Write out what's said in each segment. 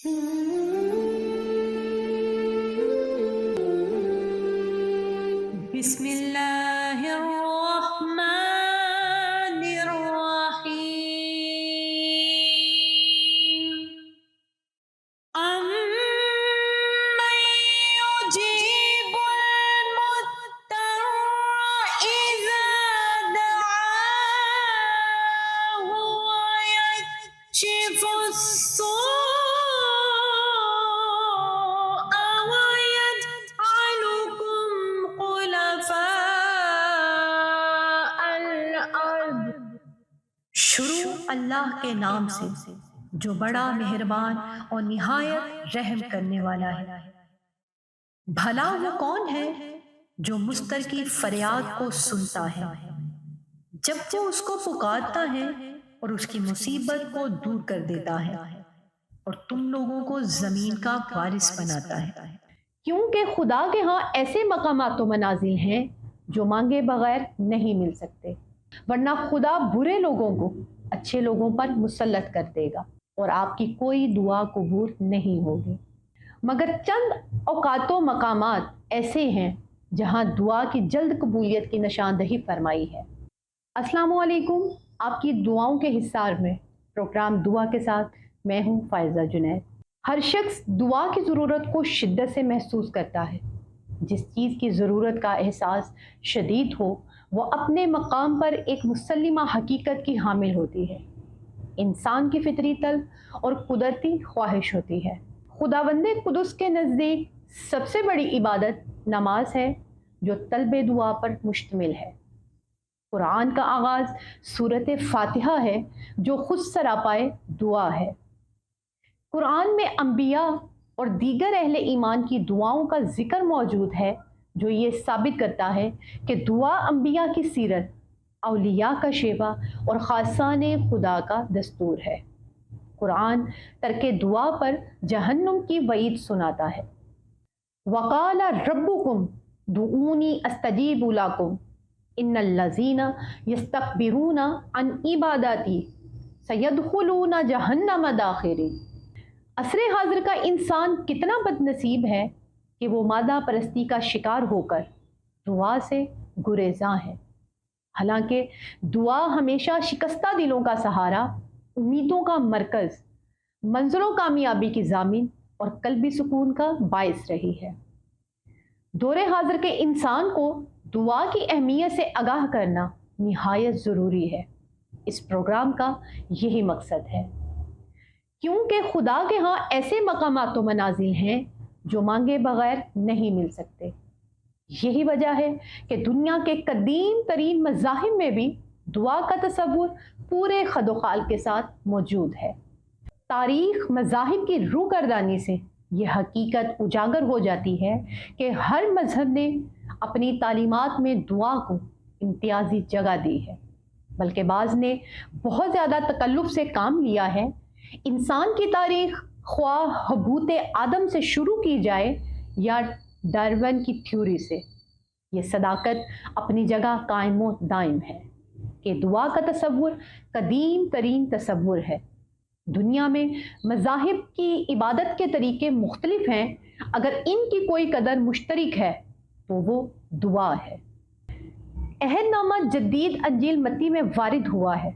بسم اللہ الرحمن الرحیم امن یجیب المضطر اذا دعاه ویکشف السوء ویجعلکم خلفاء الارض۔ شروع اللہ کے نام سے جو بڑا مہربان اور نہایت رحم کرنے والا ہے۔ بھلا وہ کون ہے جو مضطر کی فریاد کو سنتا ہے جب وہ اس کو پکارتا ہے اور اس کی مصیبت کو دور کر دیتا ہے اور تم لوگوں کو زمین کا وارث بناتا ہے۔ کیونکہ خدا کے ہاں ایسے مقامات و منازل ہیں جو مانگے بغیر نہیں مل سکتے، ورنہ خدا برے لوگوں کو اچھے لوگوں پر مسلط کر دے گا اور آپ کی کوئی دعا قبول نہیں ہوگی۔ مگر چند اوقات و مقامات ایسے ہیں جہاں دعا کی جلد قبولیت کی نشاندہی فرمائی ہے۔ السلام علیکم، آپ کی دعاؤں کے حصار میں پروگرام دعا کے ساتھ میں ہوں فائزہ جنید۔ ہر شخص دعا کی ضرورت کو شدت سے محسوس کرتا ہے۔ جس چیز کی ضرورت کا احساس شدید ہو وہ اپنے مقام پر ایک مسلمہ حقیقت کی حامل ہوتی ہے۔ انسان کی فطری طلب اور قدرتی خواہش ہوتی ہے۔ خداوند قدس کے نزدیک سب سے بڑی عبادت نماز ہے جو طلب دعا پر مشتمل ہے۔ قرآن کا آغاز سورۃ فاتحہ ہے جو خود سراپائے دعا ہے۔ قرآن میں انبیاء اور دیگر اہل ایمان کی دعاؤں کا ذکر موجود ہے جو یہ ثابت کرتا ہے کہ دعا انبیاء کی سیرت، اولیاء کا شیوا اور خاصان خدا کا دستور ہے۔ قرآن ترک دعا پر جہنم کی وعید سناتا ہے۔ وَقَالَ رَبُّكُمْ ادْعُونِی أَسْتَجِیبْ لَکُمْ إِنَّ الَّذِینَ یَسْتَکْبِرُونَ عَنْ عِبَادَتِی سَیَدْخُلُونَ جَہَنَّمَ دَاخِرِینَ۔ عصر حاضر کا انسان کتنا بد نصیب ہے کہ وہ مادہ پرستی کا شکار ہو کر دعا سے گریزاں ہے۔ حالانکہ دعا ہمیشہ شکستہ دلوں کا سہارا، امیدوں کا مرکز، منظر و کامیابی کی ضامن اور قلبی سکون کا باعث رہی ہے۔ دور حاضر کے انسان کو دعا کی اہمیت سے آگاہ کرنا نہایت ضروری ہے۔ اس پروگرام کا یہی مقصد ہے، کیونکہ خدا کے ہاں ایسے مقامات و منازل ہیں جو مانگے بغیر نہیں مل سکتے۔ یہی وجہ ہے کہ دنیا کے قدیم ترین مذاہب میں بھی دعا کا تصور پورے خد و خال کے ساتھ موجود ہے۔ تاریخ مذاہب کی روگردانی سے یہ حقیقت اجاگر ہو جاتی ہے کہ ہر مذہب نے اپنی تعلیمات میں دعا کو امتیازی جگہ دی ہے، بلکہ بعض نے بہت زیادہ تکلف سے کام لیا ہے۔ انسان کی تاریخ خواہ حبوط آدم سے شروع کی جائے یا ڈارون کی تھیوری سے، یہ صداقت اپنی جگہ قائم و دائم ہے کہ دعا کا تصور قدیم ترین تصور ہے۔ دنیا میں مذاہب کی عبادت کے طریقے مختلف ہیں، اگر ان کی کوئی قدر مشترک ہے تو وہ دعا ہے۔ عہد نامہ جدید انجیل متی میں وارد ہوا ہے،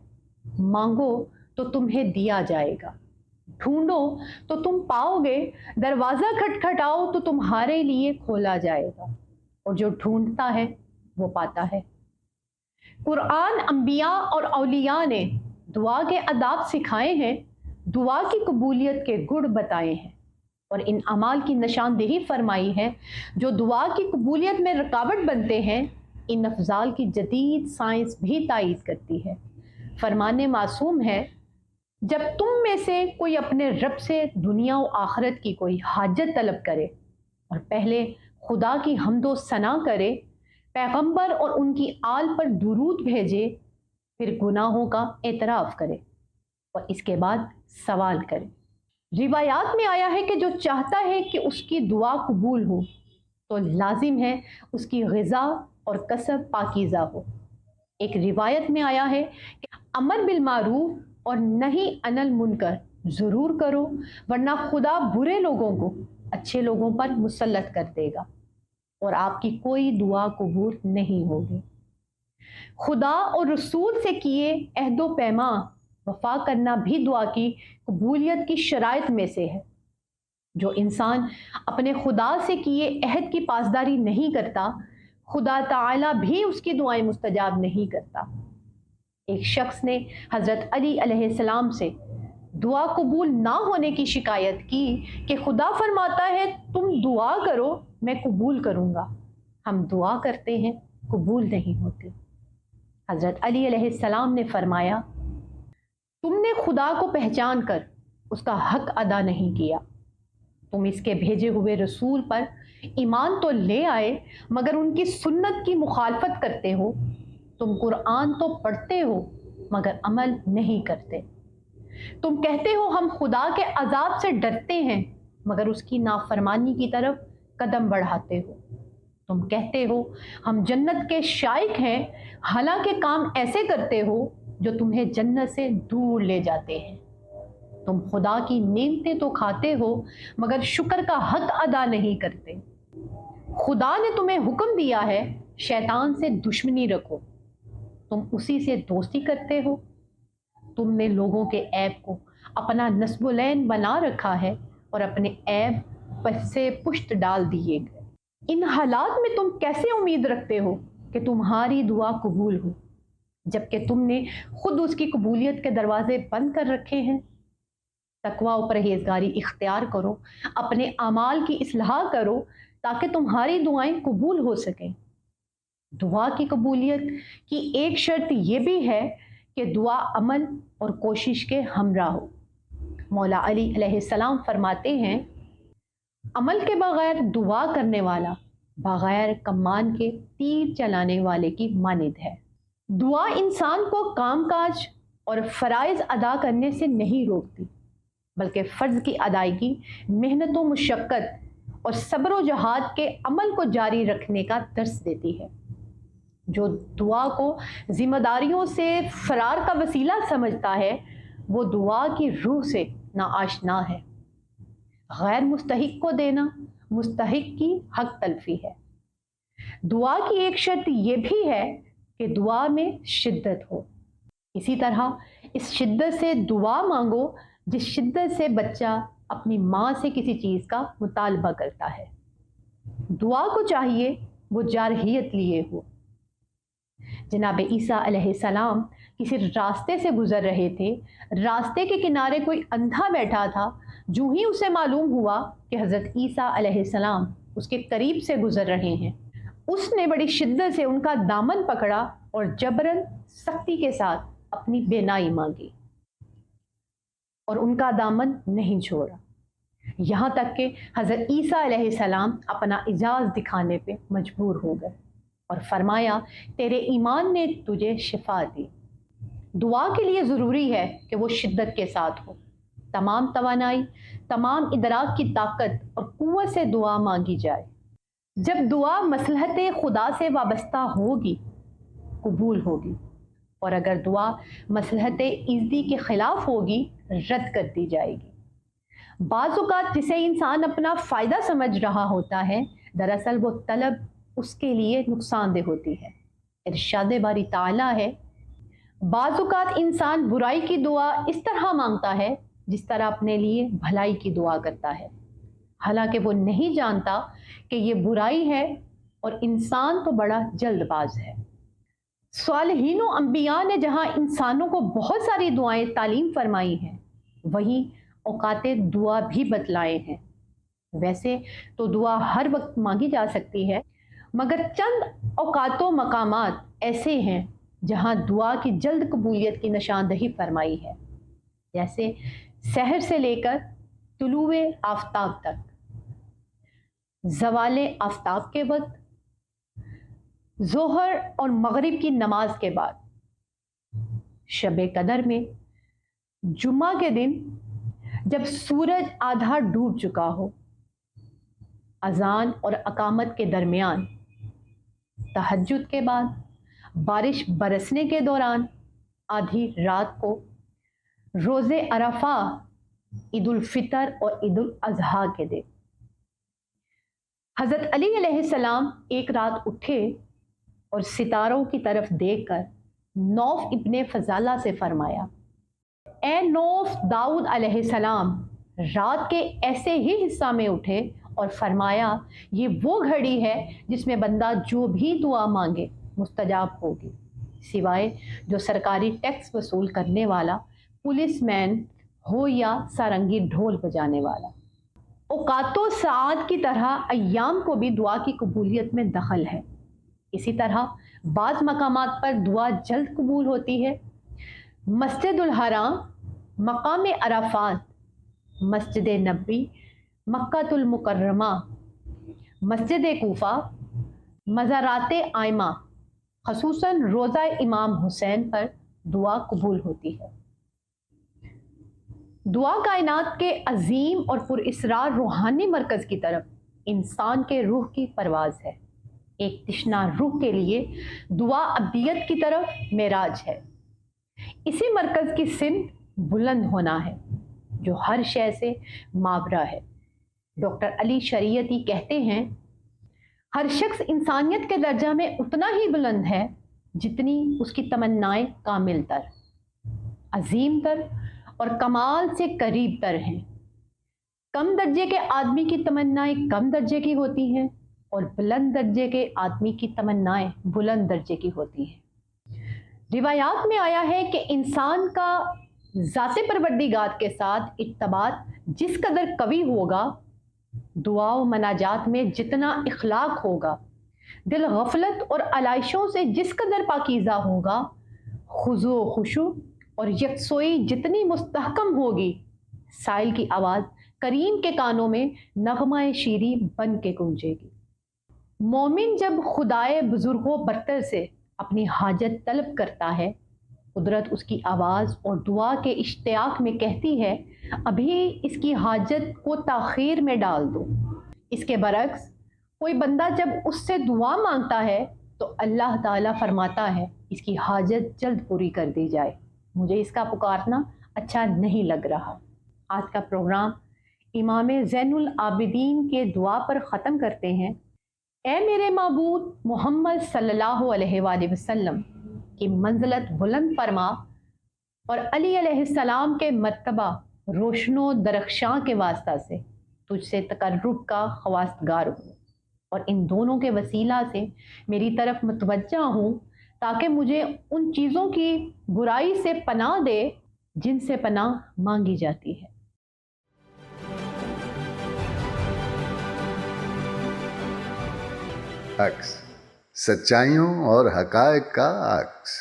مانگو تو تمہیں دیا جائے گا، ڈھونڈو تو تم پاؤ گے، دروازہ کھٹکھٹاؤ تو تمہارے لیے کھولا جائے گا، اور جو ڈھونڈتا ہے وہ پاتا ہے۔ قرآن انبیاء اور اولیاء نے دعا کے آداب سکھائے ہیں، دعا کی قبولیت کے گڑ بتائے ہیں اور ان اعمال کی نشاندہی فرمائی ہے جو دعا کی قبولیت میں رکاوٹ بنتے ہیں۔ ان افضال کی جدید سائنس بھی تائید کرتی ہے۔ فرمان معصوم ہے، جب تم میں سے کوئی اپنے رب سے دنیا و آخرت کی کوئی حاجت طلب کرے اور پہلے خدا کی حمد و ثنا کرے، پیغمبر اور ان کی آل پر درود بھیجے، پھر گناہوں کا اعتراف کرے اور اس کے بعد سوال کرے۔ روایات میں آیا ہے کہ جو چاہتا ہے کہ اس کی دعا قبول ہو تو لازم ہے اس کی غذا اور کسب پاکیزہ ہو۔ ایک روایت میں آیا ہے کہ امر بالمعروف اور نہی عن المنکر ज़रूर करो, वरना खुदा बुरे लोगों को अच्छे लोगों पर मुसल्लत कर देगा और आपकी कोई दुआ कबूल नहीं होगी। खुदा और रसूल से किए अहदो पैमा वफा करना भी दुआ की कबूलियत की शराइत में से है। जो इंसान अपने खुदा से किए अहद की पासदारी नहीं करता, खुदा ताला भी उसकी दुआएं मुस्तजाब नहीं करता। एक शख्स ने हज़रत अली अलैहिस्सलाम से दुआ कबूल ना होने की शिकायत की कि खुदा फरमाता है तुम दुआ करो मैं कबूल करूँगा, हम दुआ करते हैं कबूल नहीं होती। हज़रत अली अलैहिस्सलाम ने फरमाया, तुमने खुदा को पहचान कर उसका हक अदा नहीं किया। तुम इसके भेजे हुए रसूल पर ईमान तो ले आए मगर उनकी सुन्नत की मुखालफत करते हो। तुम कुरान तो पढ़ते हो मगर अमल नहीं करते। तुम कहते हो हम खुदा के अजाब से डरते हैं मगर उसकी नाफरमानी की तरफ कदम बढ़ाते हो। तुम कहते हो हम जन्नत के शाइक हैं, हालांकि काम ऐसे करते हो जो तुम्हें जन्नत से दूर ले जाते हैं। तुम खुदा की नेमतें तो खाते हो मगर शुक्र का हक अदा नहीं करते। खुदा ने तुम्हें हुक्म दिया है शैतान से दुश्मनी रखो, तुम उसी से दोस्ती करते हो। तुमने लोगों के ऐब को अपना नस्बुलैन बना रखा है और अपने ऐब पर से पुष्ट डाल दिए गए। इन हालात में तुम कैसे उम्मीद रखते हो कि तुम्हारी दुआ कबूल हो, जबकि तुमने खुद उसकी कबूलियत के दरवाजे बंद कर रखे हैं। तकवा और परहेजगारी इख्तियार करो, अपने अमाल की इस्लाह करो ताकि तुम्हारी दुआएं कबूल हो सकें। दुआ की कबूलियत की एक शर्त यह भी है कि दुआ अमल और कोशिश के हमरा हो। मौला अली अलैहिस्सलाम फरमाते हैं, अमल के बगैर दुआ करने वाला बगैर कमान के तीर चलाने वाले की मानिद है। दुआ इंसान को कामकाज और फ़राइज़ अदा करने से नहीं रोकती, बल्कि फ़र्ज़ की अदायगी, मेहनत व मुशक्क़त और सब्र व जहाद के अमल को जारी रखने का दर्स देती है। जो दुआ को ज़िम्मेदारियों से फ़रार का वसीला समझता है, वो दुआ की रूह से नाआशना है। गैर मुस्तहिक को देना मुस्तहिक की हक तलफी है। दुआ की एक शर्त यह भी है कि दुआ में शिद्दत हो। इसी तरह इस शिद्दत से दुआ मांगो जिस शिद्दत से बच्चा अपनी माँ से किसी चीज़ का मुतालबा करता है। दुआ को चाहिए वो जारहियत लिए हो। जनाब ईसा अलैहिस्सलाम किसी रास्ते से गुजर रहे थे। रास्ते के किनारे कोई अंधा बैठा था। जो ही उसे मालूम हुआ कि हज़रत ईसा अलैहिस्सलाम उसके करीब से गुजर रहे हैं, उसने बड़ी शिद्दत से उनका दामन पकड़ा और जबरन सख्ती के साथ अपनी बेनाई मांगी और उनका दामन नहीं छोड़ा, यहाँ तक कि हज़रत ईसा अलैहिस्सलाम अपना इजाज़ दिखाने पे मजबूर हो गए और फरमाया, तेरे ईमान ने तुझे शिफा दी। दुआ के लिए ज़रूरी है कि वो शिद्दत के साथ हो। तमाम तवानाई, तमाम इदराक की ताकत और कुव्वत से दुआ मांगी जाए। जब दुआ मसलहत खुदा से वाबस्ता होगी, कबूल होगी, और अगर दुआ मसलहत इज़्ज़ी के ख़िलाफ़ होगी, रद्द कर दी जाएगी। बाज़ औक़ात जिसे इंसान अपना फ़ायदा समझ रहा होता है, दरअसल वो तलब उसके लिए नुकसानदेह होती है। इरशाद बारी ताला है, बाज़ औक़ात इंसान बुराई की दुआ इस तरह मांगता है जिस तरह अपने लिए भलाई की दुआ करता है, हालांकि वो नहीं जानता कि ये बुराई है और इंसान तो बड़ा जल्दबाज है। सालिहीन व अंबिया ने जहाँ इंसानों को बहुत सारी दुआएं तालीम फरमाई हैं, वहीं औकाते दुआ भी बतलाए हैं। वैसे तो दुआ हर वक्त मांगी जा सकती है, मगर चंद औकातों मकामात ऐसे हैं जहाँ दुआ की जल्द कबूलियत की निशानदही फरमाई है, जैसे सहर से लेकर तुलुए आफ्ताब तक, ज़वाले आफ्ताब के वक्त, ज़ोहर और मगरिब की नमाज के बाद, शबे कदर में, जुम्मा के दिन जब सूरज आधा डूब चुका हो, अजान और अकामत के दरमियान, तहज्जुद के बाद, बारिश बरसने के दौरान, आधी रात को, रोज़े अरफा ईद उल फितर और ईद उल अजहा के दिन। हज़रत अली अलैहिस्सलाम एक रात उठे और सितारों की तरफ देखकर नौफ इब्ने फजाला से फरमाया, ए नौफ, दाऊद अलैहिस्सलाम रात के ऐसे ही हिस्सा में उठे और फरमाया, ये वो घड़ी है जिसमें बंदा जो भी दुआ मांगे मुस्तजाब होगी, सिवाय जो सरकारी टैक्स वसूल करने वाला पुलिसमैन हो या सारंगी ढोल बजाने वाला। औकातो साद की तरह अय्याम को भी दुआ की कबूलियत में दखल है। इसी तरह बाज़ मकामात पर दुआ जल्द कबूल होती है। मस्जिदुल हराम, मकाम अराफात, मस्जिद नबी, मक्कातुल मुकर्रमा, मस्जिद कूफा, मज़ारात आइमा, खसूसन रोज़ा इमाम हुसैन पर दुआ कबूल होती है। दुआ कायनात के अजीम और पुरइसरार रूहानी मरकज़ की तरफ इंसान के रूह की परवाज़ है। एक तिश्ना रूह के लिए दुआ अब्दियत की तरफ मेराज है। इसी मरकज़ की सिमत बुलंद होना है जो हर शय से मावरा है। डॉक्टर अली शरीयती कहते हैं, हर शख्स इंसानियत के दर्जा में उतना ही बुलंद है जितनी उसकी तमन्नाएं कामिल तर, अजीम तर और कमाल से करीब तर हैं। कम दर्जे के आदमी की तमन्नाएं कम दर्जे की होती हैं और बुलंद दर्जे के आदमी की तमन्नाएं बुलंद दर्जे की होती हैं। रिवायात में आया है कि इंसान का ज़ाते परवरदिगार के साथ इत्तबात जिस कदर कवी होगा, दुआ व मनाजात में जितना इखलाक होगा, दिल गफलत और अलाइशों से जिस कदर पाकीज़ा होगा, खुज़ू खुशू और यकसोई जितनी मुस्तहकम होगी, साइल की आवाज़ करीम के कानों में नगमाए शीरी बन के गूंजेगी। मोमिन जब खुदाए बुजुर्गों बरतर से अपनी हाजत तलब करता है, कुदरत उसकी आवाज़ और दुआ के इश्तियाक में कहती है, अभी इसकी हाजत को ताख़ीर में डाल दो। इसके बरक्स कोई बंदा जब उससे दुआ मांगता है तो अल्लाह ताला फरमाता है, इसकी हाजत जल्द पूरी कर दी जाए, मुझे इसका पुकारना अच्छा नहीं लग रहा। आज का प्रोग्राम इमाम ज़ैनुल आबिदीन के दुआ पर ख़त्म करते हैं। ए मेरे माबूद मोहम्मद सल्लल्लाहु अलैहि वसल्लम की मंज़िलत बुलंद फरमा और अली अलैहिस्सलाम के मर्तबा रोशनो दरख्शां के वास्ता से तुझसे तकर्रुब का ख्वास्तगार हूँ और इन दोनों के वसीला से मेरी तरफ मुतवज्जा हूँ, ताकि मुझे उन चीज़ों की बुराई से पनाह दे जिनसे पनाह मांगी जाती है। अक्स, सच्चाइयों और हकायक का अक्स।